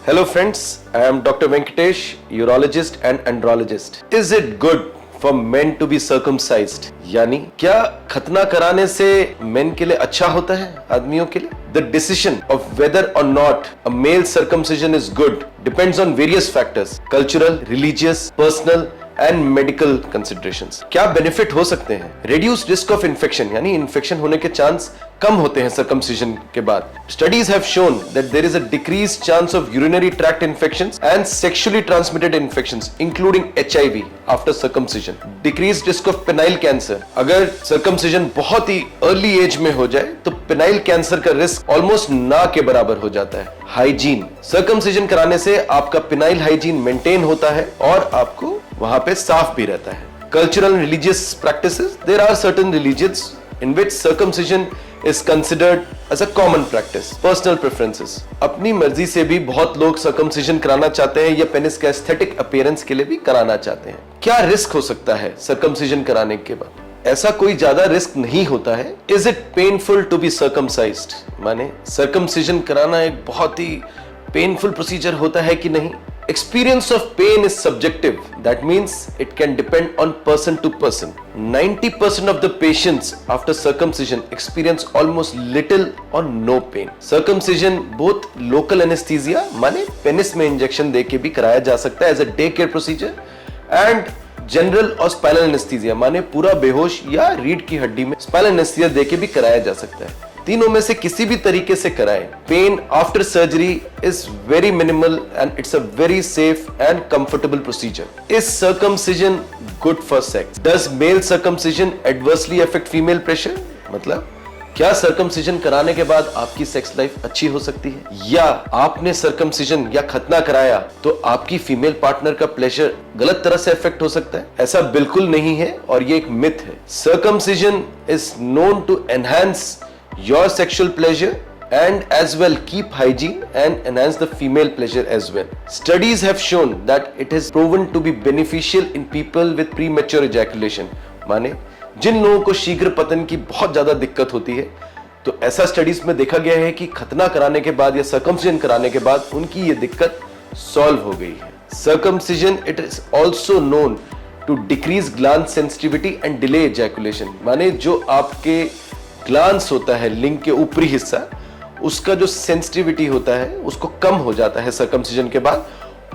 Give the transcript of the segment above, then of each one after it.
Hello friends, I am Dr. Venkatesh, urologist and andrologist. Is it good for men to be circumcised? यानी क्या खतना कराने से main के लिए अच्छा होता है, आदमियों के लिए? The decision of whether or not a male circumcision is good depends on various factors: cultural, religious, personal and medical considerations. क्या बेनिफिट हो सकते हैं? रिड्यूस रिस्क ऑफ इन्फेक्शन, यानी इन्फेक्शन होने के चांस कम होते हैं सर्कमसिजन के बाद। Studies have shown that there is a decrease chance of urinary tract infections and sexually transmitted infections including HIV after circumcision. Decrease risk of penile cancer, अगर circumcision बहुत ही अर्ली एज में हो जाए तो पेनाइल कैंसर का risk almost ना के बराबर हो जाता है। हाइजीन, सर्कमसिजन कराने से आपका पेनाइल हाइजीन मेंटेन होता है और आपको वहां पे साफ भी रहता है। Cultural and religious practices, there are certain religions in which circumcision is considered as a common practice. Personal preferences, अपनी मर्जी से भी बहुत लोग सर्कमसिजन कराना चाहते हैं या पेनिस के एस्थेटिक अपीयरेंस के लिए भी कराना चाहते हैं। क्या रिस्क हो सकता है सर्कमसिजन कराने के बाद? ऐसा कोई ज्यादा रिस्क नहीं होता है। Is it painful to be circumcised? माने सर्कमसिजन कराना एक बहुत ही पेनफुल प्रोसीजर होता है कि नहीं? Experience of pain is subjective. That means it can depend on person to person. 90% of the patients after circumcision experience almost little or no pain. Circumcision both local anesthesia माने penis में injection देके भी कराया जा सकता है as a day care procedure and general और spinal anaesthesia माने पूरा बेहोश या रीढ़ की हड्डी में स्पाइनल एनेस्थीसिया देके भी कराया जा सकता है। तीनों में से किसी भी तरीके से कराएं, pain after surgery is very minimal and it's a very safe and comfortable procedure. Is circumcision good for sex? Does male circumcision adversely affect female pleasure? मतलब क्या सर्कमसिजन कराने के बाद आपकी सेक्स लाइफ अच्छी हो सकती है, या आपने सर्कमसिजन या खतना कराया तो आपकी फीमेल पार्टनर का प्लेजर गलत तरह से अफेक्ट हो सकता है? ऐसा बिल्कुल नहीं है और ये एक मिथ है। Circumcision is known to enhance your sexual pleasure and as well keep hygiene and enhance the female pleasure as well. Studies have shown that it is proven to be beneficial in people with premature ejaculation. माने जिन लोगों को शीघ्र पतन की बहुत ज्यादा दिक्कत होती है तो ऐसा स्टडीज में देखा गया है कि खतना कराने के बाद या सर्कमसिजन कराने के बाद उनकी ये दिक्कत सॉल्व हो गई है। Circumcision it is also known to decrease gland sensitivity and delay ejaculation. माने जो आपके ग्लांस होता है लिंग के ऊपरी हिस्सा, उसका जो सेंसिटिविटी होता है उसको कम हो जाता है सर्कमसिजन के बाद,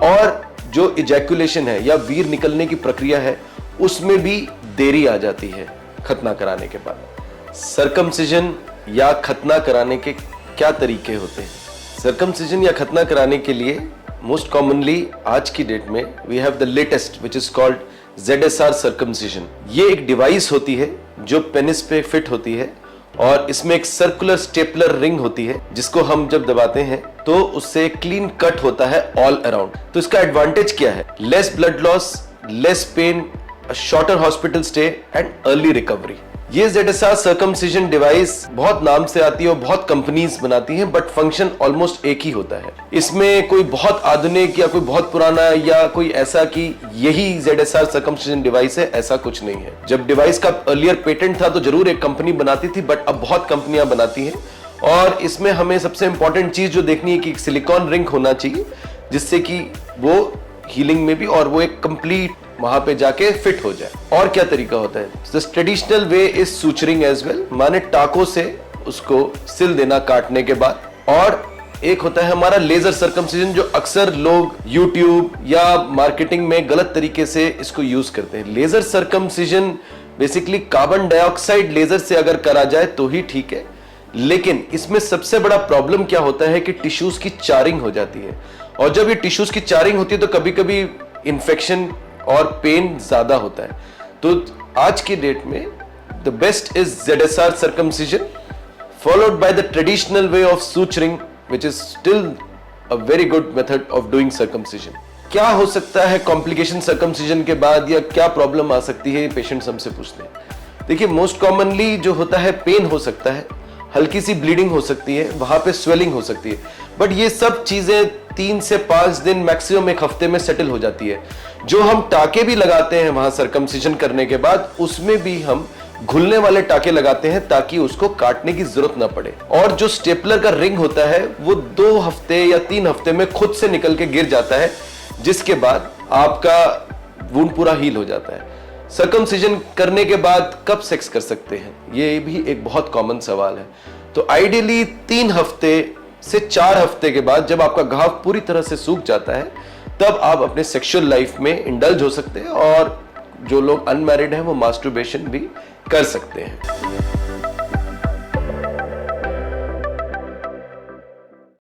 और जो इजैकुलेशन है या वीर निकलने की प्रक्रिया है उसमें भी देरी आ जाती है खतना कराने के बाद। सर्कमसिजन या खतना कराने के क्या तरीके होते हैं? सर्कमसिजन या खतना कराने के लिए मोस्ट कॉमनली आज की डेट में we have the latest which is called ZSR circumcision. ये एक डिवाइस होती है जो पेनिस पे फिट होती है और इसमें एक सर्कुलर स्टेपलर रिंग होती है जिसको हम जब दबाते हैं तो उससे क्लीन कट होता है ऑल अराउंड। तो इसका एडवांटेज क्या है? Less blood loss, less pain, a shorter hospital stay and early recovery. ये ZSR सर्कमसिजन डिवाइस बहुत नाम से आती है और बहुत कंपनीज बनाती हैं, बट फंक्शन ऑलमोस्ट एक ही होता है। इसमें कोई बहुत आधुनिक या कोई बहुत पुराना या कोई ऐसा कि यही ZSR सर्कमसिजन डिवाइस है, ऐसा कुछ नहीं है। जब डिवाइस का अर्लियर पेटेंट था तो जरूर एक कंपनी बनाती थी, बट अब बहुत कंपनियां बनाती हैं। और इसमें हमें सबसे इंपॉर्टेंट चीज जो देखनी है कि सिलिकॉन रिंग होना चाहिए जिससे कि वो हीलिंग में भी और वो एक कंप्लीट वहां पे जाके फिट हो जाए। और क्या तरीका होता है? Traditional way is suturing as well, माने टाकों से उसको सिल देना काटने के बाद। और एक होता है हमारा लेजर सर्कमसिजन जो अक्सर लोग YouTube या मार्केटिंग में गलत तरीके से इसको यूज करते हैं। Laser circumcision basically carbon dioxide laser से अगर करा जाए तो ही ठीक है, लेकिन इसमें सबसे बड़ा प्रॉब्लम क्या होता है कि टिश्यूज की चारिंग हो जाती है, और जब ये टिश्यूज की चारिंग होती है तो कभी कभी इन्फेक्शन और पेन ज्यादा होता है। तो आज की डेट में the best is ZSR circumcision followed by the traditional way of suturing which is still a very good method of doing circumcision. क्या हो सकता है कॉम्प्लिकेशन सर्कमसिजन के बाद या क्या प्रॉब्लम आ सकती है, पेशेंट्स हमसे पूछते हैं। देखिए मोस्ट कॉमनली जो होता है पेन हो सकता है, हल्की सी ब्लीडिंग हो सकती है, वहां पे स्वेलिंग हो सकती है, बट ये सब चीजें 3 से 5 दिन मैक्सिमम एक हफ्ते में सेटल हो जाती है। जो हम टाके भी लगाते हैं वहां सर्कमसिजन करने के बाद उसमें भी हम घुलने वाले टाके लगाते हैं ताकि उसको काटने की जरूरत ना पड़े। और जो स्टेपलर का रिंग होता है वो 2 हफ्ते या 3 हफ्ते में खुद से निकल के गिर जाता है, जिसके बाद आपका वुंड पूरा हील हो जाता है। सर्कमसिजन करने के बाद कब सेक्स कर सकते हैं, ये भी एक बहुत कॉमन सवाल है। तो आइडियली 3 हफ्ते से 4 हफ्ते के बाद जब आपका घाव पूरी तरह से सूख जाता है, तब आप अपने सेक्सुअल लाइफ में इंडल्ज हो सकते हैं और जो लोग अनमैरिड हैं वो मास्टरबेशन भी कर सकते हैं।